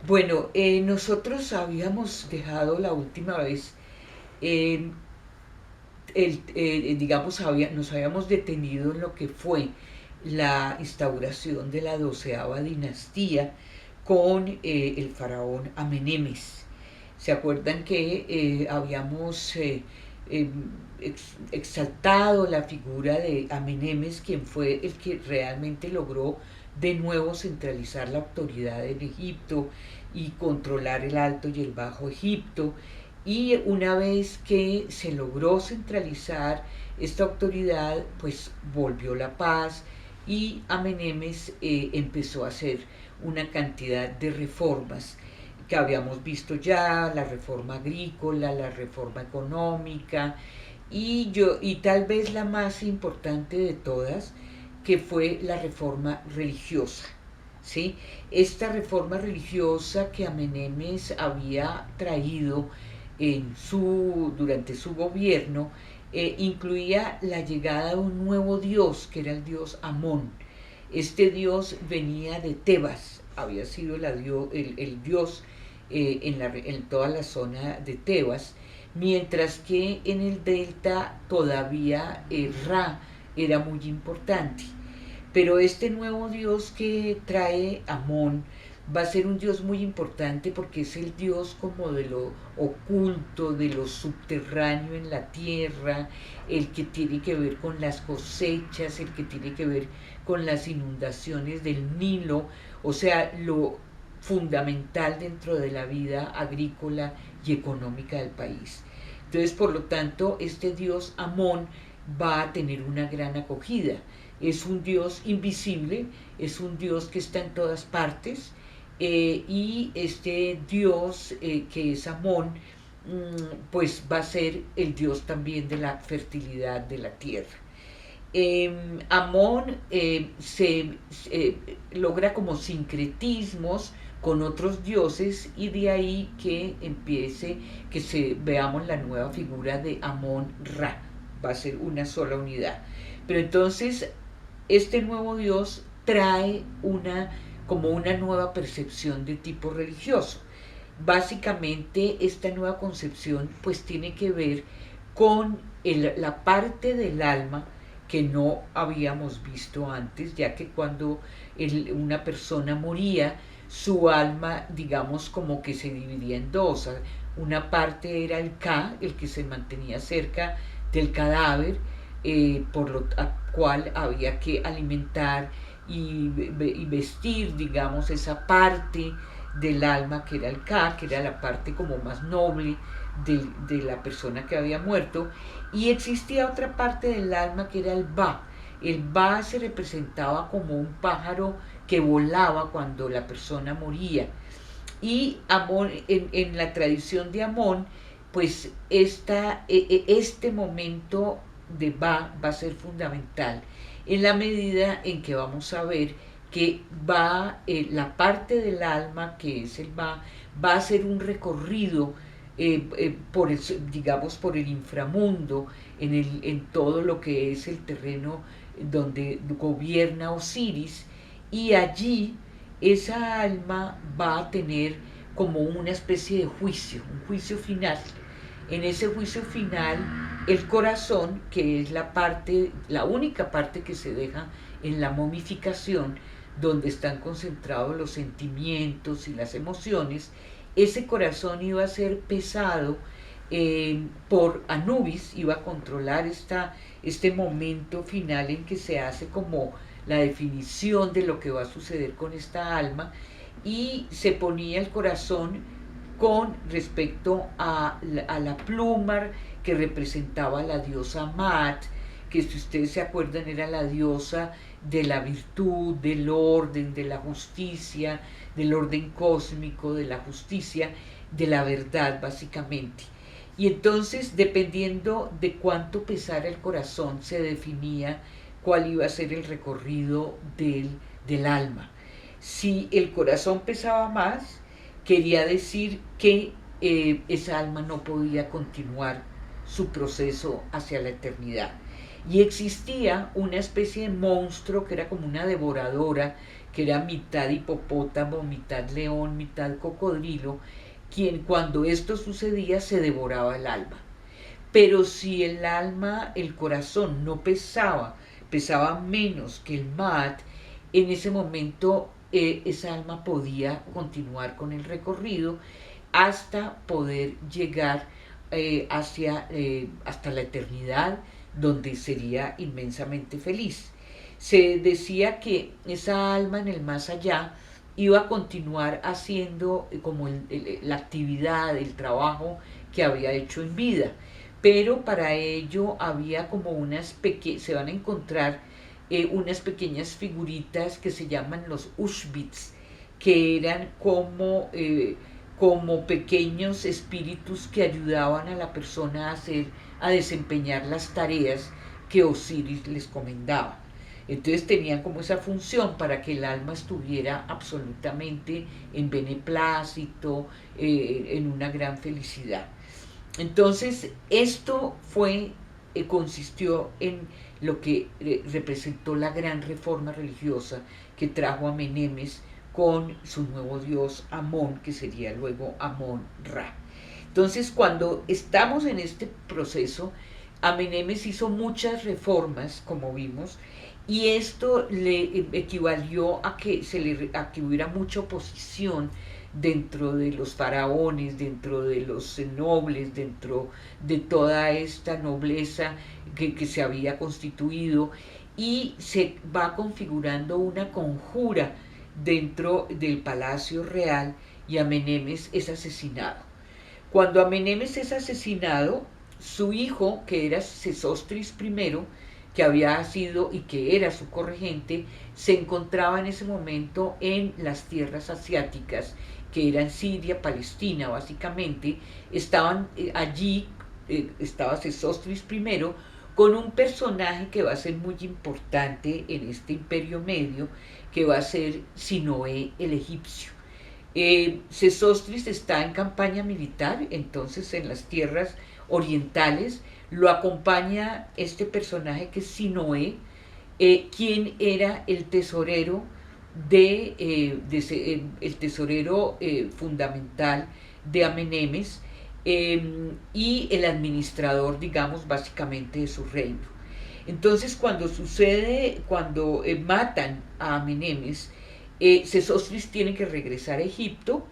Bueno, nosotros habíamos dejado la última vez, eh, digamos, nos habíamos detenido en lo que fue la instauración de la 12ª dinastía con el faraón Amenemes. ¿Se acuerdan que habíamos eh, exaltado la figura de Amenemes, quien fue el que realmente logró de nuevo centralizar la autoridad en Egipto y controlar el Alto y el Bajo Egipto? Y una vez que se logró centralizar esta autoridad, pues volvió la paz y Amenemes empezó a hacer una cantidad de reformas que habíamos visto ya, la reforma agrícola, la reforma económica y tal vez la más importante de todas, que fue la reforma religiosa. ¿Sí? Esta reforma religiosa que Amenemes había traído durante su gobierno incluía la llegada de un nuevo dios, que era el dios Amón. Este dios venía de Tebas, había sido el dios en toda la zona de Tebas, mientras que en el delta todavía Ra era muy importante. Pero este nuevo Dios que trae Amón va a ser un Dios muy importante porque es el Dios como de lo oculto, de lo subterráneo en la tierra, el que tiene que ver con las cosechas, el que tiene que ver con las inundaciones del Nilo, o sea, lo fundamental dentro de la vida agrícola y económica del país. Entonces, por lo tanto, este Dios Amón va a tener una gran acogida. Es un Dios invisible, es un Dios que está en todas partes, y este Dios que es Amón, pues va a ser el Dios también de la fertilidad de la tierra. Amón logra como sincretismos con otros dioses y de ahí que empiece, veamos la nueva figura de Amón Ra, va a ser una sola unidad. Pero entonces este nuevo Dios trae como una nueva percepción de tipo religioso. Básicamente esta nueva concepción pues tiene que ver con la parte del alma que no habíamos visto antes, ya que cuando una persona moría, su alma, digamos, como que se dividía en dos. Una parte era el Ka, el que se mantenía cerca del cadáver, por lo cual había que alimentar y vestir, digamos, esa parte del alma que era el Ka, que era la parte como más noble de la persona que había muerto, y existía otra parte del alma que era el Ba. El Ba se representaba como un pájaro que volaba cuando la persona moría. Y Amón, en la tradición de Amón, pues este momento de va a ser fundamental en la medida en que vamos a ver que la parte del alma que es el va a hacer un recorrido digamos, por el inframundo, en todo lo que es el terreno donde gobierna Osiris, y allí esa alma va a tener como una especie de juicio, un juicio final. En ese juicio final, el corazón, que es la única parte que se deja en la momificación, donde están concentrados los sentimientos y las emociones, ese corazón iba a ser pesado por Anubis, iba a controlar este momento final en que se hace como la definición de lo que va a suceder con esta alma, y se ponía el corazón con respecto a la pluma que representaba a la diosa Mat, que si ustedes se acuerdan era la diosa de la virtud, del orden, de la justicia, del orden cósmico, de la justicia, de la verdad básicamente. Y entonces, dependiendo de cuánto pesara el corazón, se definía cuál iba a ser el recorrido del alma. Si el corazón pesaba más, quería decir que esa alma no podía continuar su proceso hacia la eternidad. Y existía una especie de monstruo que era como una devoradora, que era mitad hipopótamo, mitad león, mitad cocodrilo, quien cuando esto sucedía se devoraba el alma. Pero si el alma, el corazón no pesaba, pesaba menos que el mat, en ese momento esa alma podía continuar con el recorrido hasta poder llegar hasta la eternidad, donde sería inmensamente feliz. Se decía que esa alma en el más allá iba a continuar haciendo como la actividad, el trabajo que había hecho en vida, pero para ello había como se van a encontrar unas pequeñas figuritas que se llaman los Ushbits, que eran como pequeños espíritus que ayudaban a la persona a desempeñar las tareas que Osiris les comendaba. Entonces tenían como esa función para que el alma estuviera absolutamente en beneplácito, en una gran felicidad. Entonces esto consistió en lo que representó la gran reforma religiosa que trajo a Menemes con su nuevo dios Amón, que sería luego Amón-Ra. Entonces, cuando estamos en este proceso, Amenemes hizo muchas reformas, como vimos, y esto le equivalió a que hubiera mucha oposición dentro de los faraones, dentro de los nobles, dentro de toda esta nobleza que se había constituido, y se va configurando una conjura dentro del palacio real, y Amenemes es asesinado. Cuando Amenemes es asesinado, su hijo, que era Sesostris I, que había sido y que era su corregente, se encontraba en ese momento en las tierras asiáticas, que eran Siria, Palestina, básicamente. Estaban allí, estaba Sesostris I, con un personaje que va a ser muy importante en este Imperio Medio, que va a ser Sinoé el egipcio. Sesostris está en campaña militar, entonces en las tierras orientales lo acompaña este personaje que es Sinoé, quien era el tesorero el tesorero fundamental de Amenemes, y el administrador, digamos, básicamente de su reino. Entonces, cuando matan a Amenemes, Sesostris tiene que regresar a Egipto,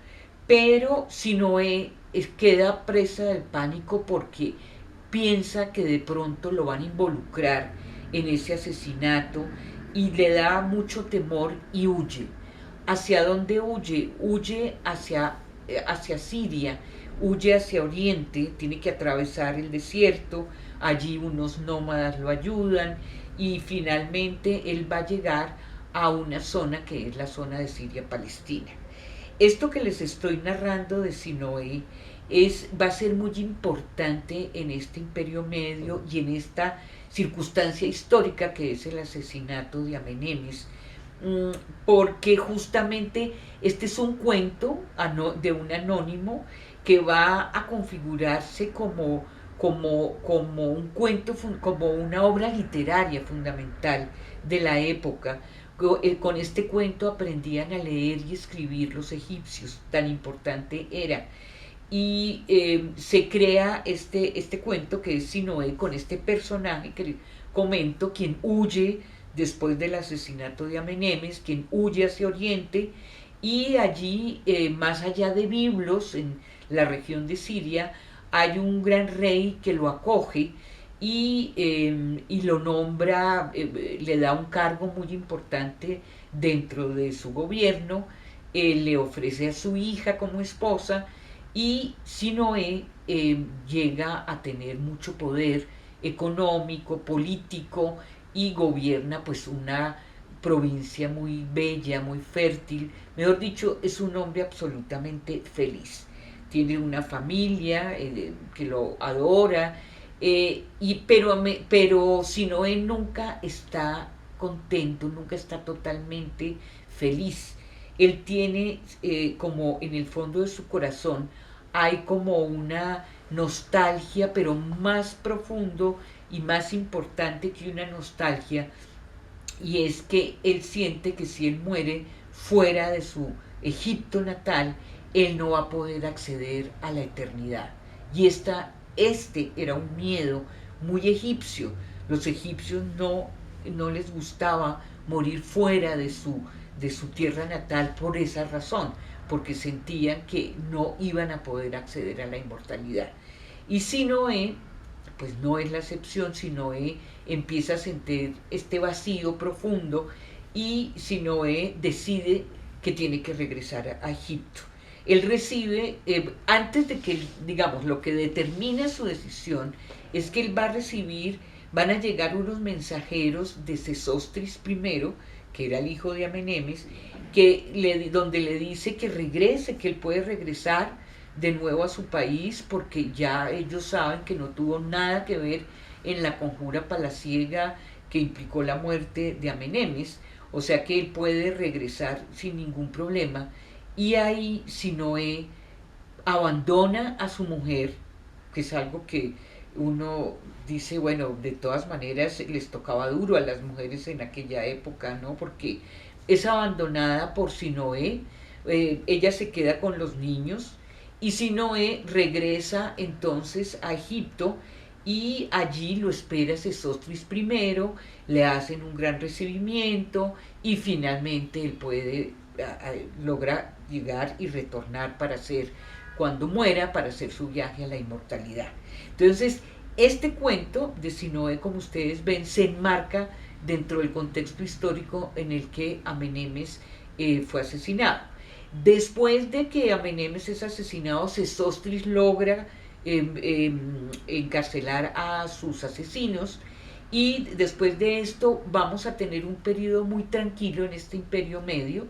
pero Sinoé queda presa del pánico porque piensa que de pronto lo van a involucrar en ese asesinato y le da mucho temor y huye. ¿Hacia dónde huye? Huye hacia Siria, huye hacia Oriente, tiene que atravesar el desierto, allí unos nómadas lo ayudan y finalmente él va a llegar a una zona que es la zona de Siria-Palestina. Esto que les estoy narrando de Sinoé va a ser muy importante en este Imperio Medio y en esta circunstancia histórica que es el asesinato de Amenemes, porque justamente este es un cuento de un anónimo que va a configurarse como un cuento, como una obra literaria fundamental de la época. Con este cuento aprendían a leer y escribir los egipcios, tan importante era. Y se crea este cuento que es Sinoé, con este personaje que les comento, quien huye después del asesinato de Amenemes, quien huye hacia Oriente, y allí, más allá de Biblos, en la región de Siria, hay un gran rey que lo acoge y lo nombra, le da un cargo muy importante dentro de su gobierno, le ofrece a su hija como esposa, y Sinoé llega a tener mucho poder económico, político, y gobierna pues una provincia muy bella, muy fértil. Mejor dicho, es un hombre absolutamente feliz. Tiene una familia que lo adora, pero Sinoé nunca está contento, nunca está totalmente feliz. Él tiene como en el fondo de su corazón hay como una nostalgia, pero más profundo y más importante que una nostalgia, y es que él siente que si él muere fuera de su Egipto natal, él no va a poder acceder a la eternidad. Y este era un miedo muy egipcio. Los egipcios no les gustaba morir fuera de su tierra natal por esa razón, porque sentían que no iban a poder acceder a la inmortalidad. Y Sinoé, pues no es la excepción, Sinoé empieza a sentir este vacío profundo y Sinoé decide que tiene que regresar a Egipto. Él recibe, antes de que, digamos, lo que determina su decisión es que él va a recibir, van a llegar unos mensajeros de Sesostris I, que era el hijo de Amenemes, donde le dice que regrese, que él puede regresar de nuevo a su país porque ya ellos saben que no tuvo nada que ver en la conjura palaciega que implicó la muerte de Amenemes, o sea que él puede regresar sin ningún problema. Y ahí Sinoé abandona a su mujer, que es algo que uno dice, bueno, de todas maneras les tocaba duro a las mujeres en aquella época, ¿no? Porque es abandonada por Sinoé, ella se queda con los niños y Sinoé regresa entonces a Egipto y allí lo espera Sesostris I, le hacen un gran recibimiento y finalmente él logra llegar y retornar para hacer, cuando muera, para hacer su viaje a la inmortalidad. Entonces, este cuento de Sinoé, como ustedes ven, se enmarca dentro del contexto histórico en el que Amenemes fue asesinado. Después de que Amenemes es asesinado, Sesostris logra encarcelar a sus asesinos y después de esto vamos a tener un periodo muy tranquilo en este imperio medio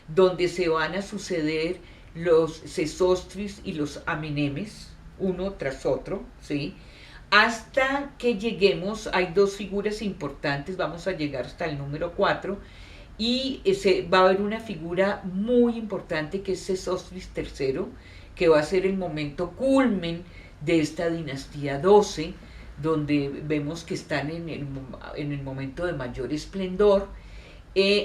donde se van a suceder los Sesostris y los Amenemes uno tras otro, ¿sí? Hasta que lleguemos, hay dos figuras importantes, vamos a llegar hasta el número 4 y va a haber una figura muy importante que es Sesostris III, que va a ser el momento culmen de esta dinastía 12, donde vemos que están en el momento de mayor esplendor,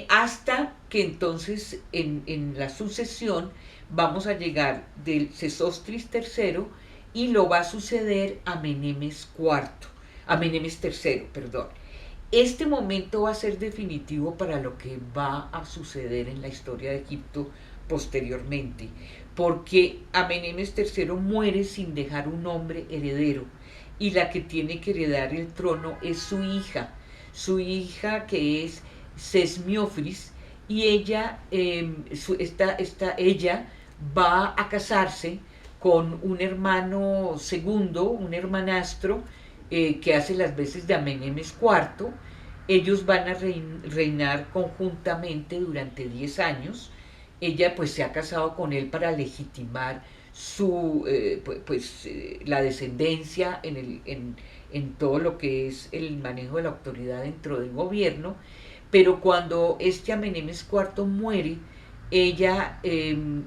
hasta que entonces en la sucesión vamos a llegar del Sesostris III y lo va a suceder Amenemes III, perdón. Este momento va a ser definitivo para lo que va a suceder en la historia de Egipto posteriormente, porque Amenemes III muere sin dejar un hombre heredero y la que tiene que heredar el trono es su hija que es Sesmiofris, y ella, ella va a casarse con un hermano segundo, un hermanastro, que hace las veces de Amenemes IV. Ellos van a reinar conjuntamente durante 10 años. Ella pues se ha casado con él para legitimar la descendencia en todo lo que es el manejo de la autoridad dentro del gobierno, pero cuando este Amenemes IV muere, ella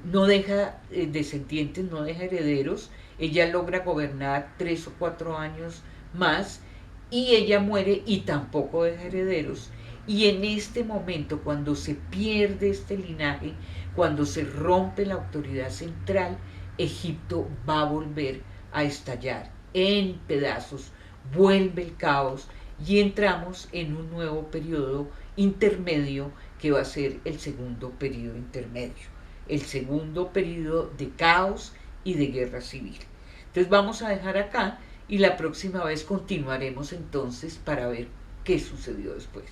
no deja descendientes, no deja herederos, ella logra gobernar 3 o 4 años más y ella muere y tampoco deja herederos. Y en este momento, cuando se pierde este linaje, cuando se rompe la autoridad central, Egipto va a volver a estallar en pedazos, vuelve el caos y entramos en un nuevo periodo intermedio que va a ser el segundo periodo intermedio, el segundo periodo de caos y de guerra civil. Entonces vamos a dejar acá y la próxima vez continuaremos entonces para ver qué sucedió después.